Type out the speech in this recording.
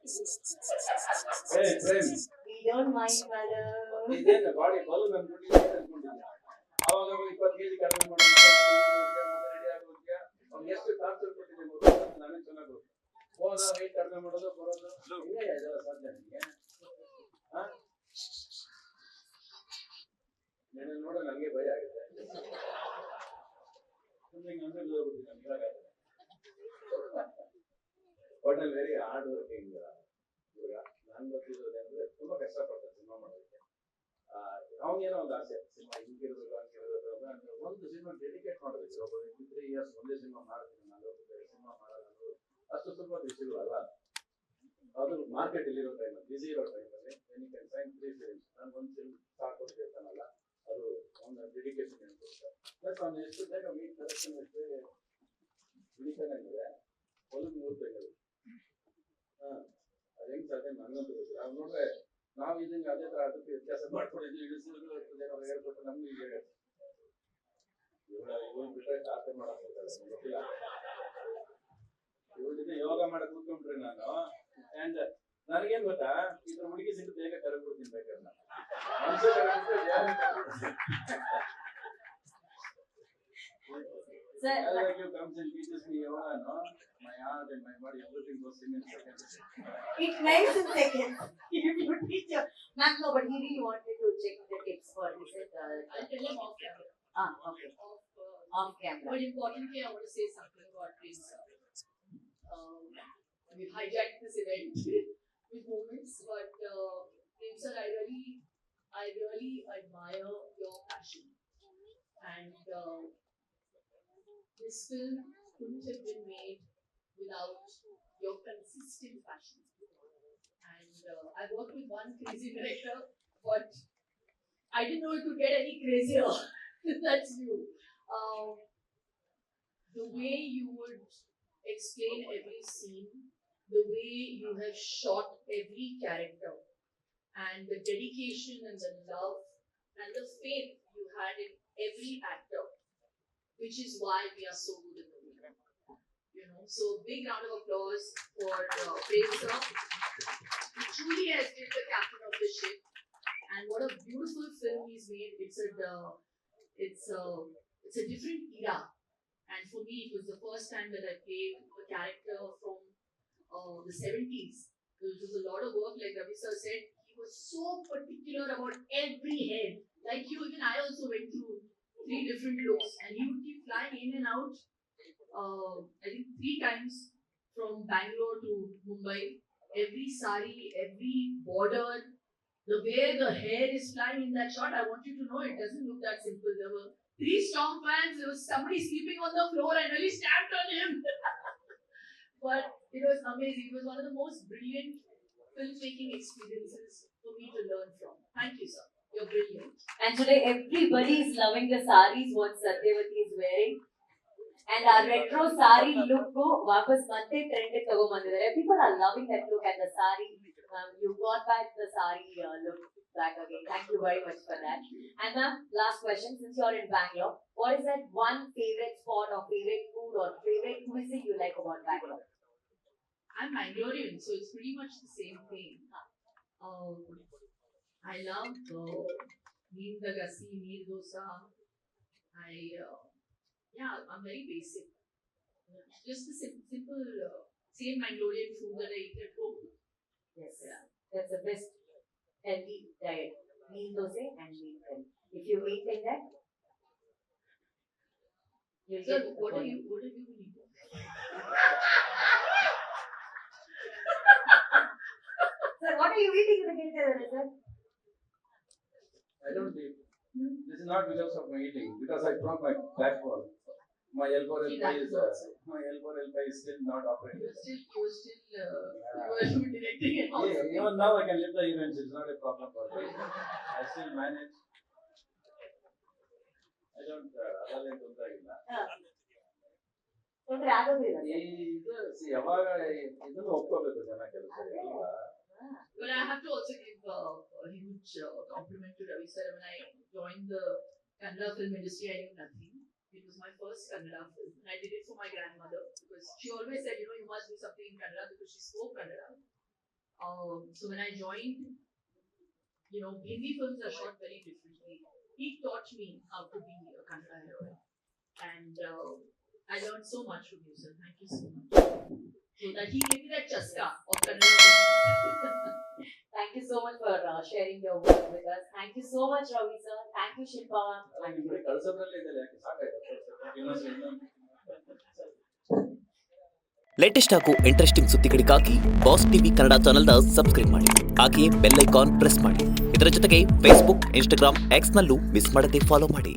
Hey, friend. We don't mind, madam. ಇದೇನು body balloon ಅನ್ಕೊಂಡಿದ್ದೀನಿ ಅವಾಗ 20 ಕೆಜಿ ಕಡಿಮೆ ಮಾಡಿ ಮತ್ತೆ ರೆಡಿ ಆಗೋಕೆ ಅವ್ನು ಎಷ್ಟು ಟಾರ್ಚರ್ ಕೊಟ್ಟಿದ್ದೀನಿ ಗೊತ್ತಾ ನನಗೆ ಚೆನ್ನಾಗಿ ಗೊತ್ತು ಹೋದ ವೆಯ್ಟ್ ಕಡಿಮೆ ಮಾಡೋದು ಬರೋದು ಹಿಂಗೆ ಇದೆಲ್ಲ ಸಾಧ್ಯ ನನಗೆ ಹಾ ನಿನ್ನ ನೋಡ ನನಗೆ ಭಯ ಆಗುತ್ತೆ ಸುಮ್ಮನೆ ಅಂದ್ರೆ ಹೋಗ್ಬಿಡ್ತೀನಿ ನಾನು but I very hard working ಹುಡುಗ ನಾನು ಗೊತ್ತಿರೋದಂದ್ರೆ ತುಂಬಾ ಕಷ್ಟಪಡ್ತಾರೆ ಸಿನಿಮಾ ಮಾಡೋದಕ್ಕೆ ಅವನೇನೋ ಒಂದು ಆಸೆ ಸಿನಿಮಾ ಹಿಂಗಿರ್ಬೇಕು ಹಂಗಿರ್ಬೇಕು ಅಂದ್ರೆ ಒಂದು ಸಿನಿಮಾ ಡೆಡಿಕೇಟ್ ಮಾಡೋದಕ್ಕೆ ಒಬ್ಬ 3 ಇಯರ್ಸ್ ಒಂದೇ ಸಿನಿಮಾ ಮಾಡ್ತೀನಿ ನಾನು ಬೇರೆ ಸಿನಿಮಾ ಮಾಡಲ್ಲ ಅನ್ನೋದು ಅಷ್ಟು ಸ್ವಲ್ಪ ವಿಷಯಗಳಲ್ಲ ಅದು ಮಾರ್ಕೆಟ್ ಇಲ್ಲಿರೋ ಟೈಮ್ ಬಿಸಿ ಇರೋ ಟೈಮಲ್ಲಿ ಯು ಕ್ಯಾನ್ ಫೈಂಡ್ 3 ಫಿಲ್ಮ್ಸ್ ನಾನು ಒಂದು ಫಿಲ್ಮ್ ಸ್ಟಾರ್ಟ್ ಕೊಡ್ತಿರ್ತಾನಲ್ಲ ಅದು ಅವನ ಡೆಡಿಕೇಶನ್ ಹೇಳ್ಕೊಡ್ತಾರೆ ಪ್ಲಸ್ ಅವ್ನು ಎಷ್ಟು ಬೇಗ ಮೀಟ್ ಕಲೆಕ್ಷನ್ ಎಷ್ಟು ಹಿಡಿತಾನೆ ಅಂದರೆ ಒಂದು 3 ತಿಂಗಳು ಅದು ಹೆಂಗ್ ಸಾಧ್ಯ ನನಗಂತೂ ಗೊತ್ತಿಲ್ಲ ಅವ್ನು ನೋಡ್ರೆ ನಾವು ಇದನ್ನ ಅದೇ ತರ ಅದಕ್ಕೆ ವ್ಯತ್ಯಾಸ ಮಾಡ್ಕೊಂಡಿದ್ವಿ ಇಳಿಸಿದ್ರು ಏನಾದ್ರು ಹೇಳ್ಕೊಟ್ಟು ನಮ್ಗೆ ಈಗ ಇವಳು ಬಿಟ್ಟರೆ ಖಾತೆ ಮಾಡಕ್ ಗೊತ್ತಿಲ್ಲ ಇವಳ ಜೊತೆ ಯೋಗ ಮಾಡಕ್ ಕೂತ್ಕೊಂಡ್ರಿ ನಾನು ಅಂಡ್ ನನಗೇನ್ ಗೊತ್ತಾ ಇದ್ರ ಹುಡುಗಿ ಸಿಟ್ಟು ಬೇಗ ಕರೆದ್ಬಿಡ್ತೀನಿ ಬೇಕಾದ್ರೆ ಮನುಷ್ಯ ಕರೆದ್ಬಿಟ್ಟು Sir, like you comes and teaches me yoga, no? My heart and my body, everything goes in seconds. it makes in seconds. If you teach your ma'am, no, but he really wanted to check the tips for this. I'll tell him off camera. Okay. Off Off camera. But importantly, I want to say something about Prince. We've hijacked this event with moments, but Prince, sir, I really admire your passion. And this film couldn't have been made without your consistent passion. And I worked with one crazy director, but I didn't know it could get any crazier. That's you. The way you would explain every scene, the way you have shot every character, and the dedication and the love and the faith you had in every actor, which is why we are so good in the movie. So big round of applause for Prem sir. He truly has been the captain of the ship, and what a beautiful film he's made. It's a different era, and for me it was the first time that I played a character from the 70s. It was a lot of work, like Ravi sir said. He was so particular about every head. Like you, even I also went through 3 different looks, and he would keep flying in and out. I think 3 times from Bangalore to Mumbai. Every sari, every border, the way the hair is flying in that shot, I want you to know it doesn't look that simple. There were 3 storm fans, there was somebody sleeping on the floor and really stamped on him. But it was amazing. It was one of the most brilliant filmmaking experiences for me to learn from. Thank you, sir. You're brilliant. And today everybody is loving the saris what Satyavati is wearing. And our retro sari look go vapas ಮತ್ತೆ trend ತಗೊಂಡ್ಬಂದಿದ್ದಾರೆ. People are loving that look and the sari. You got back the sari look back again. Thank you very much for that. And ma'am, last question. Since you're in Bangalore, what is that one favorite spot or favorite food or favorite cuisine you like about Bangalore? I'm Bangalorean, so it's pretty much the same thing. I love neer dagasi, neer dosa. I'm very basic. Just the simple, same Mangalorean food that I eat at home. Yes, that's the best healthy diet. Meal dosa and meal curry. If you maintain that, you'll Sir, get what have you been eating? Sir, what are you eating in the kitchen, sir? I don't eat. This is not because of my eating, because I broke my backbone. My elbow is still not operating. You were directing it also. Yeah, even now I can lift the events. It's not a problem for me. I still manage. I don't. ಅದಲ್ಲೇನು ತೊಂದರೆ ಇಲ್ಲ. ತೊಂದರೆ ಆಗೋದಿಲ್ಲ. ಯಾವಾಗ ಇದನ್ನು ಒಪ್ಕೋಬೇಕು ಜನ ಕೆಲಸ ಅಲ್ವಾ? But I have to also give a huge compliment to Ravi sir. When I joined the Kannada film industry, I knew nothing. It was my first Kannada film, and I did it for my grandmother because she always said, you must do something in Kannada because she spoke Kannada. So when I joined, you know, Hindi films are shot very differently. He taught me how to be a Kannada hero, and I learned so much from you, sir. Thank you so much. So that he gave me that chaska of Kannada. Thank you so much for sharing your work with us. Thank you so much, Ravi sir. Thank you, Shilpa ma'am. ಅಲ್ಲ, ನಿಮ್ ಕಡೆ ಕಳ್ಸೋದ್ರಲ್ಲೇ ಇದೆ ಯಾಕೆ ಸಾಕಾಯ್ತು ಇನ್ನೊಂದು latest ಹಾಗೂ interesting ಸುದ್ದಿಗಳಿಗಾಗಿ boss TV Kannada ಚಾನೆಲ್ನ ಸಬ್ಸ್ಕ್ರೈಬ್ ಮಾಡಿ. ಹಾಗೆಯೇ ಬೆಲ್ ಐಕಾನ್ ಪ್ರೆಸ್ ಮಾಡಿ. ಇದರ ಜೊತೆಗೆ ಫೇಸ್ಬುಕ್, ಇನ್ಸ್ಟಾಗ್ರಾಮ್, ಎಕ್ಸ್ನಲ್ಲೂ ಮಿಸ್ ಮಾಡದೆ ಫಾಲೋ ಮಾಡಿ.